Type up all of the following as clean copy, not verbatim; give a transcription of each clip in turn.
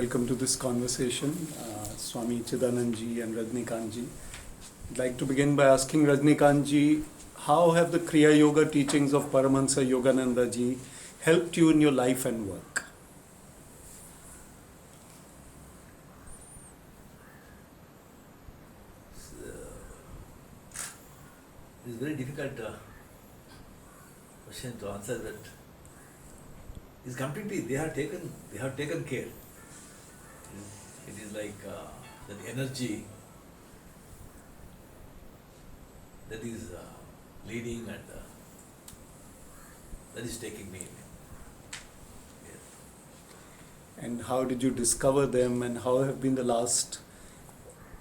welcome to this conversation, Swami Chidananda and Rajinikanth. I'd like to begin by asking Rajinikanth, how have the Kriya Yoga teachings of Paramahansa Yogananda ji helped you in your life and work? It's a very difficult question to answer. That is completely they have taken care. It is like that energy that is leading and that is taking me. Yes. And how did you discover them, and how have been the last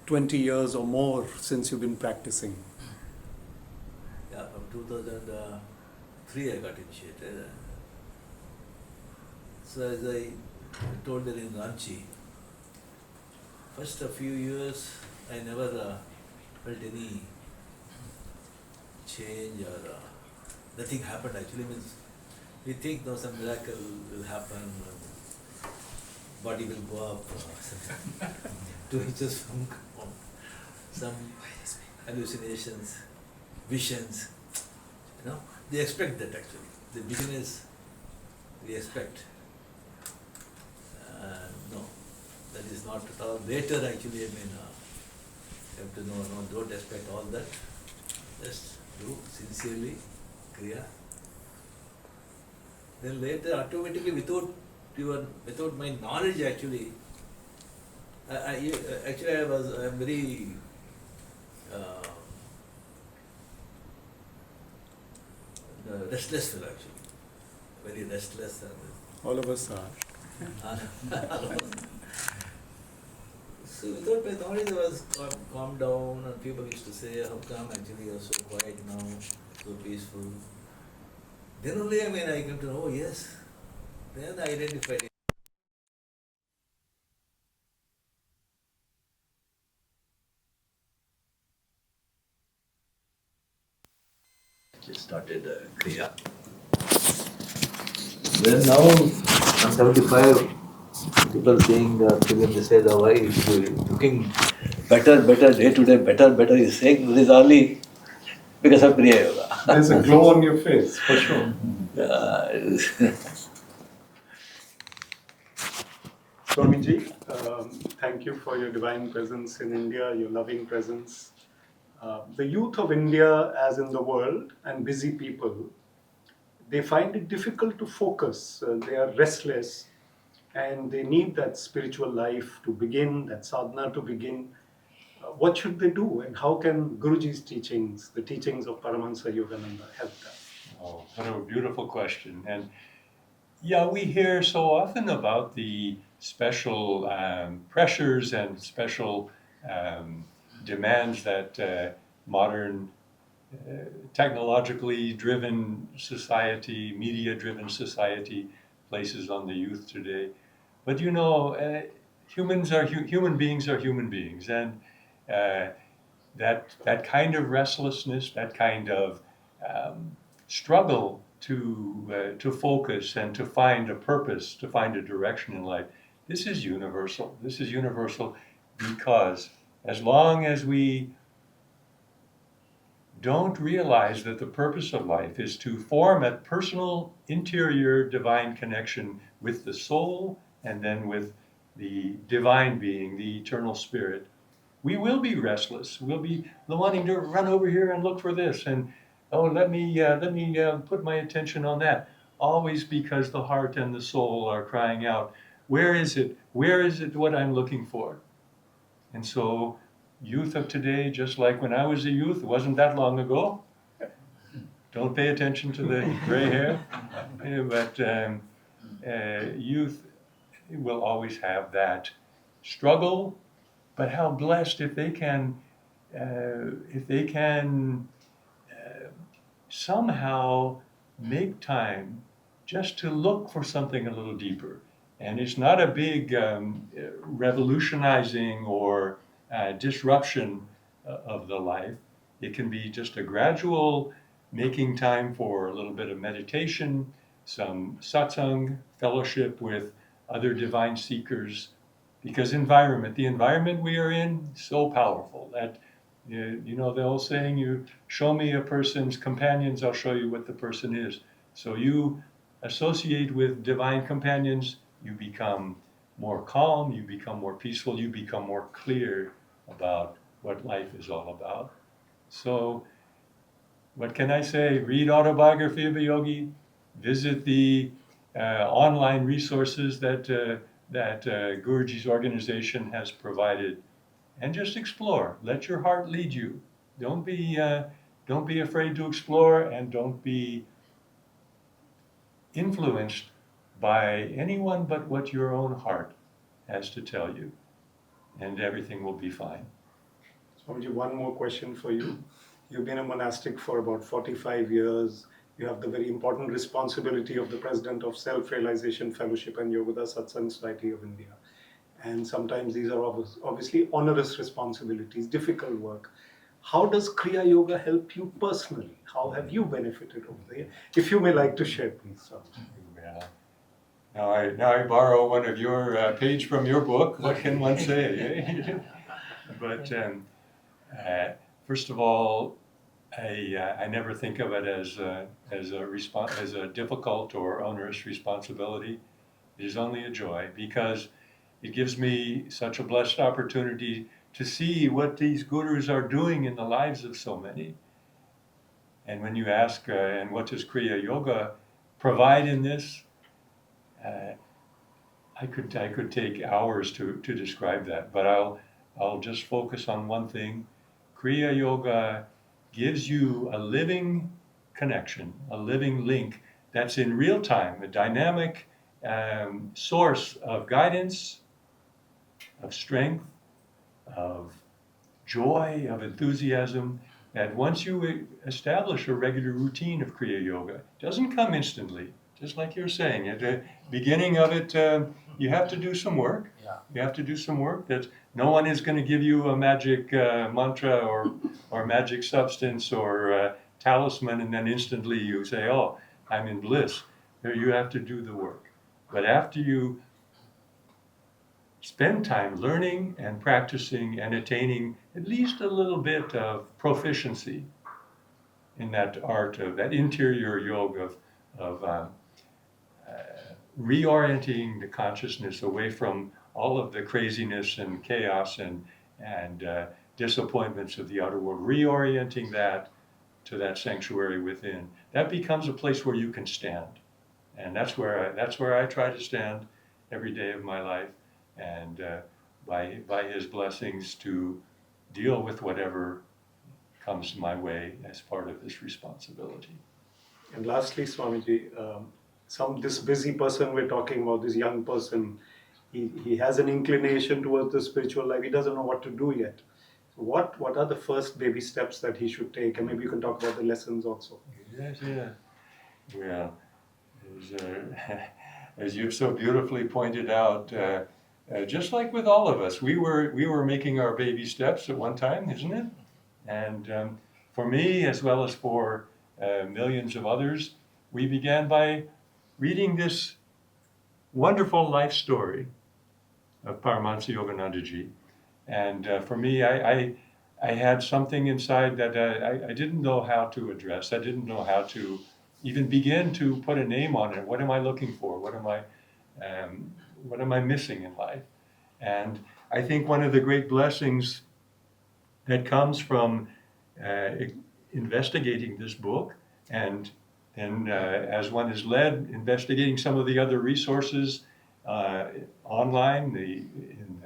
20 years or more since you've been practicing? Yeah, from 2003 I got initiated. So as I told her in Ranchi, first a few years I never felt any change or nothing happened actually. Means we think no, some miracle will happen, body will go up, 2 inches from some hallucinations, visions, they expect that actually. The beginners, we expect. No, that is not at all. Later actually, you have to know, no, don't expect all that. Just do sincerely, Kriya. Then later, automatically, without my knowledge actually, I am very restless fellow actually, very restless. All of us are. So without my knowledge I was calmed down, and people used to say, how come actually you are so quiet now, so peaceful. Then only I came to know, oh yes, then I identified it. Just started Kriya. Then now I'm 75. People saying they say the why is looking better, day to day, better. He's saying this is only because of Kriya Yoga. There's a glow on your face, for sure. Swamiji, thank you for your divine presence in India, your loving presence. The youth of India, as in the world, and busy people, they find it difficult to focus. They are restless, and they need that spiritual life to begin, that sadhana to begin. What should they do, and how can Guruji's teachings, the teachings of Paramahansa Yogananda, help them? Oh, what a beautiful question. And yeah, we hear so often about the special pressures and special demands that modern technologically driven society, media driven society places on the youth today. But human beings are human beings, and that kind of restlessness, that kind of struggle to focus and to find a purpose, to find a direction in life, this is universal. This is universal because as long as we don't realize that the purpose of life is to form a personal, interior, divine connection with the soul and then with the divine being, the eternal spirit, we will be restless. We'll be wanting to run over here and look for this, and let me put my attention on that. Always because the heart and the soul are crying out, where is it? Where is it what I'm looking for? And so youth of today, just like when I was a youth, it wasn't that long ago. Don't pay attention to the gray hair. But youth will always have that struggle. But how blessed if they can somehow make time just to look for something a little deeper. And it's not a big revolutionizing or disruption of the life. It can be just a gradual making time for a little bit of meditation, some satsang, fellowship with other divine seekers, Because the environment we are in, so powerful that, you know the old saying, you show me a person's companions, I'll show you what the person is. So you associate with divine companions, you become more calm, you become more peaceful, you become more clear about what life is all about. So what can I say? Read Autobiography of a Yogi, visit the online resources that Guruji's organization has provided, and just explore. Let your heart lead you. Don't be afraid to explore, and don't be influenced by anyone but what your own heart has to tell you, and everything will be fine. Swamiji, one more question for you. You've been a monastic for about 45 years. You have the very important responsibility of the president of Self-Realization Fellowship and Yogoda Satsanga Society of India. And sometimes these are obviously onerous responsibilities, difficult work. How does Kriya Yoga help you personally? How have you benefited over there? If you may like to share, please. Yeah. Now I borrow one of your page from your book. What can one say? But first of all, I never think of it as a difficult or onerous responsibility. It is only a joy, because it gives me such a blessed opportunity to see what these gurus are doing in the lives of so many. And when you ask, and what does Kriya Yoga provide in this? I could take hours to describe that, but I'll just focus on one thing. Kriya Yoga gives you a living connection, a living link that's in real time, a dynamic source of guidance, of strength, of joy, of enthusiasm. And once you establish a regular routine of Kriya Yoga, it doesn't come instantly, just like you're saying. At the beginning of it, you have to do some work. Yeah. You have to do some work. That no one is going to give you a magic mantra or magic substance or talisman, and then instantly you say, "Oh, I'm in bliss." There, you have to do the work. But after you spend time learning and practicing and attaining at least a little bit of proficiency in that art of that interior yoga of reorienting the consciousness away from all of the craziness and chaos and disappointments of the outer world, reorienting that to that sanctuary within. That becomes a place where you can stand, and that's where I try to stand every day of my life, and by His blessings to deal with whatever comes my way as part of this responsibility. And lastly, Swamiji, this busy person we're talking about, this young person, he has an inclination towards the spiritual life. He doesn't know what to do yet. So what are the first baby steps that he should take? And maybe you can talk about the lessons also. Yes, yeah. Well, as you've so beautifully pointed out, just like with all of us, we were making our baby steps at one time, isn't it? And for me, as well as for millions of others, we began by reading this wonderful life story of Paramahansa Yoganandaji. And for me, I had something inside that I didn't know how to address. I didn't know how to even begin to put a name on it. What am I looking for? What am I missing in life? And I think one of the great blessings that comes from investigating this book, and then as one is led, investigating some of the other resources online, in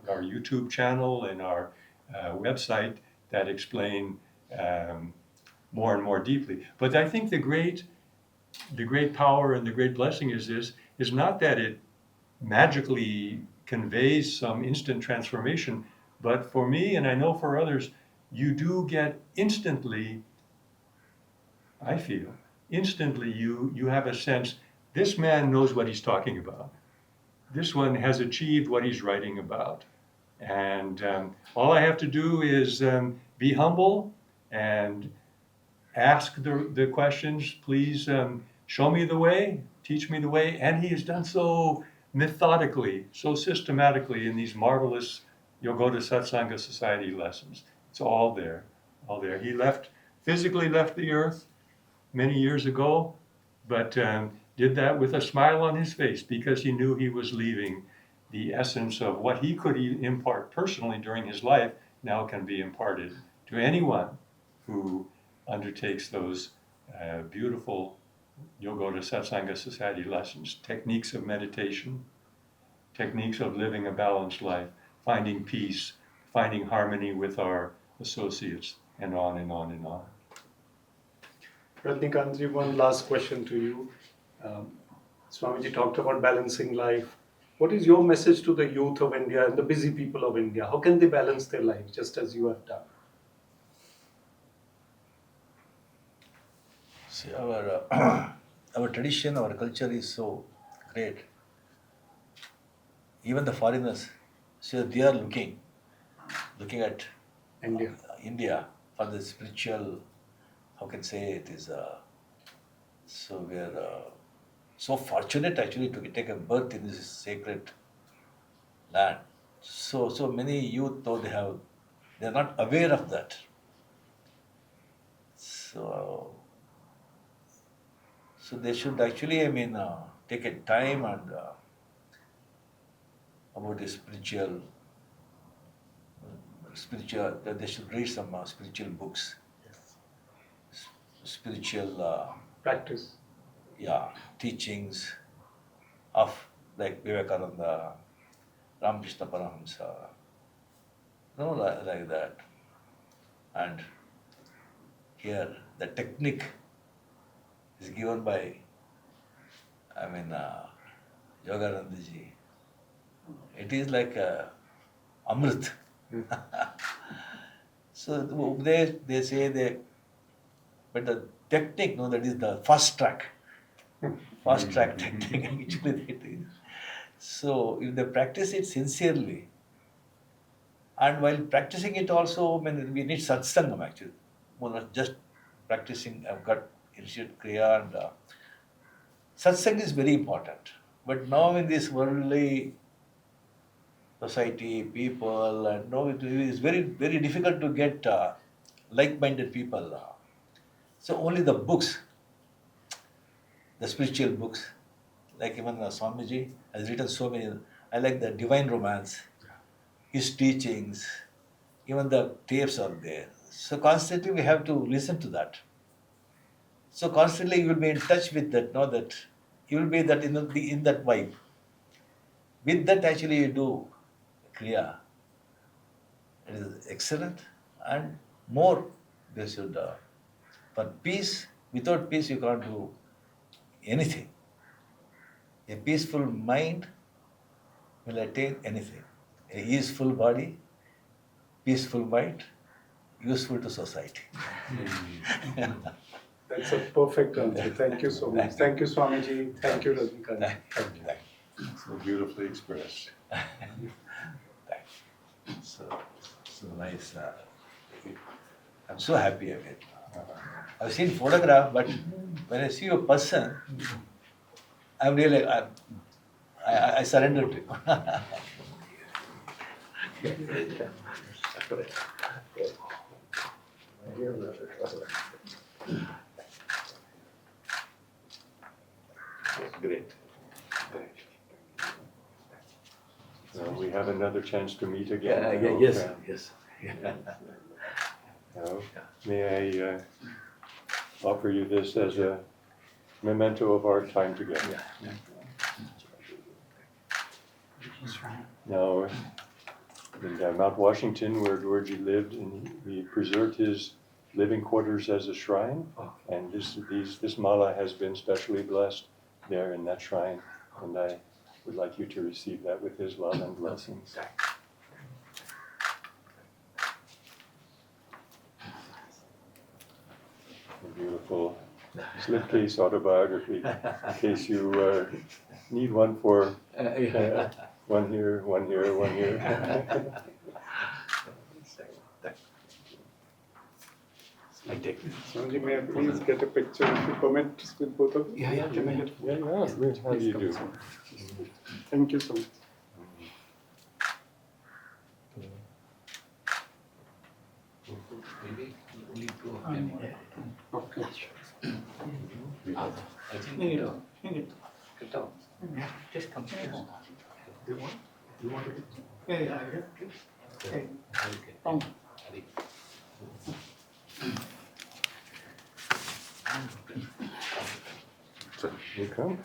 our YouTube channel and our website that explain more and more deeply. But I think the great power and the great blessing is not that it magically conveys some instant transformation, but for me, and I know for others, you do get instantly, I feel, you have a sense, this man knows what he's talking about. This one has achieved what he's writing about. And all I have to do is be humble and ask the questions. Please show me the way, teach me the way. And he has done so methodically, so systematically in these marvelous Yogoda Satsanga Society lessons. It's all there, all there. He physically left the earth many years ago, but did that with a smile on his face because he knew he was leaving the essence of what he could impart personally during his life now can be imparted to anyone who undertakes those beautiful Yogoda Satsanga Society lessons, techniques of meditation, techniques of living a balanced life, finding peace, finding harmony with our associates, and on and on and on. Rajinikanth, one last question to you. Swamiji talked about balancing life. What is your message to the youth of India and the busy people of India? How can they balance their life just as you have done? See, our our tradition, our culture is so great. Even the foreigners, so they are looking at India. India for the spiritual. How can say it is? So we are so fortunate actually to take a birth in this sacred land. So many youth, though they are not aware of that. So they should actually, take a time and about the spiritual. That they should read some spiritual books, spiritual, Practice. teachings of like Vivekananda, Ramakrishna Paramahamsa, like that. And here the technique is given by, Yoganandaji. It is like Amrit. So they say but the technique, that is the fast track. Fast track technique actually it is. So if they practice it sincerely, and while practicing it also, we need satsangam actually. Not just practicing, I've got initiate Kriya and satsang is very important. But now in this worldly society, people, and now it is very, very difficult to get like-minded people. So only the books, the spiritual books, like even Swamiji has written so many. I like the Divine Romance, his teachings, even the tapes are there. So constantly we have to listen to that. So constantly you will be in touch with that, that you will be that in that vibe. With that actually you do Kriya. It is excellent, and more they should. For peace, without peace you can't do anything. A peaceful mind will attain anything. A easeful body, peaceful mind, useful to society. That's a perfect answer. Thank you so much. Thank you, Swamiji. Thank you, Rajinikanth. Thank you. So beautifully expressed. So nice. I'm so happy of it. I've seen photograph, but when I see a person, I'm really, I surrender to you. Great. So we have another chance to meet again. Yes. Now, may I offer you this as a memento of our time together. Now, in Mount Washington, where Guruji lived, and he preserved his living quarters as a shrine, and this mala has been specially blessed there in that shrine, and I would like you to receive that with his love and blessings. A beautiful slipcase autobiography, in case you need one for one here, one here, one here. I take. Swami, may I please get a picture if you permit with both of you? Yeah. Can I get Yeah, how do you do? Thank you so much. Maybe only two of them. Okay. I think get down. Just come here. Do you want a picture? Yeah. Okay. Hadi. You come?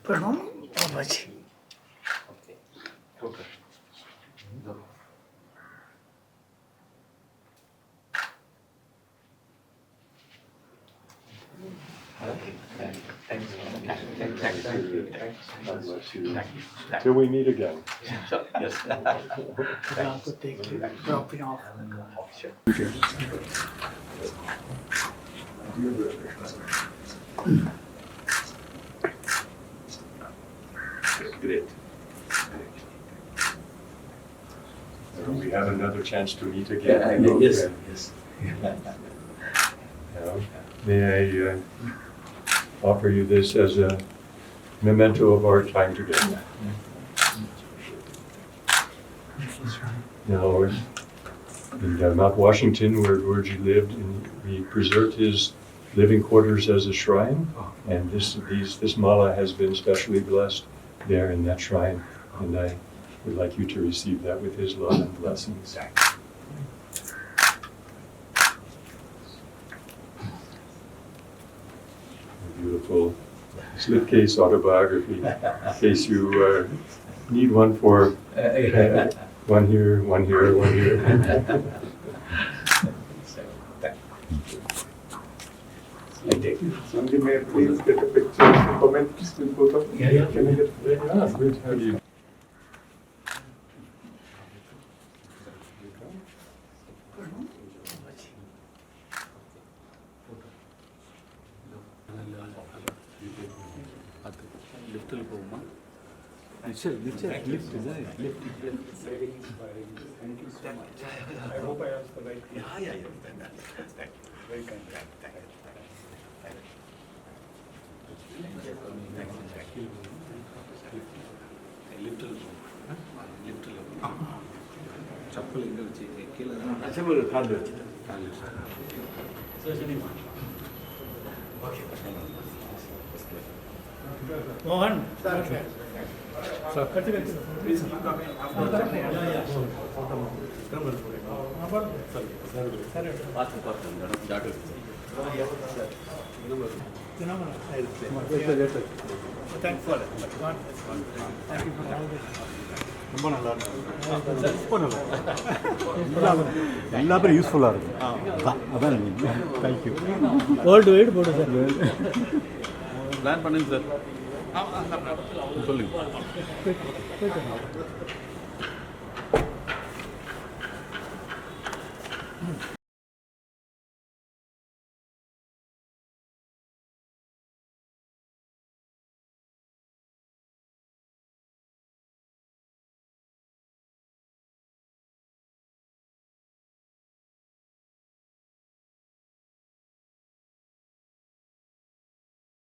Pranam Babaji. Okay. Okay. Go. Okay. Thanks. God bless you. Till we meet again. Yes. I'll to take you, drop it off. Sure. Great. We have another chance to meet again. Yes. May I offer you this as a memento of our time together. Now, in Mount Washington, where Guruji lived, he preserved his living quarters as a shrine, and this mala has been specially blessed there in that shrine, and I would like you to receive that with his love and blessings. A beautiful slipcase autobiography, in case you need one for one here, one here, one here. I take. Swami, may I please get a picture if you permit with both of you? Yeah. Can I get Yeah, good. How do you? very inspiring? Thank you so much. I hope I asked the right question. Yeah. Very kind. Mohan. Thankful. Thank you for all this. எல்லாரும் யூஸ்ஃபுல்லாக இருக்கும் அதான் thank you World wide போடு sir. Plan பண்ணுங்க sir சொல்லுங்க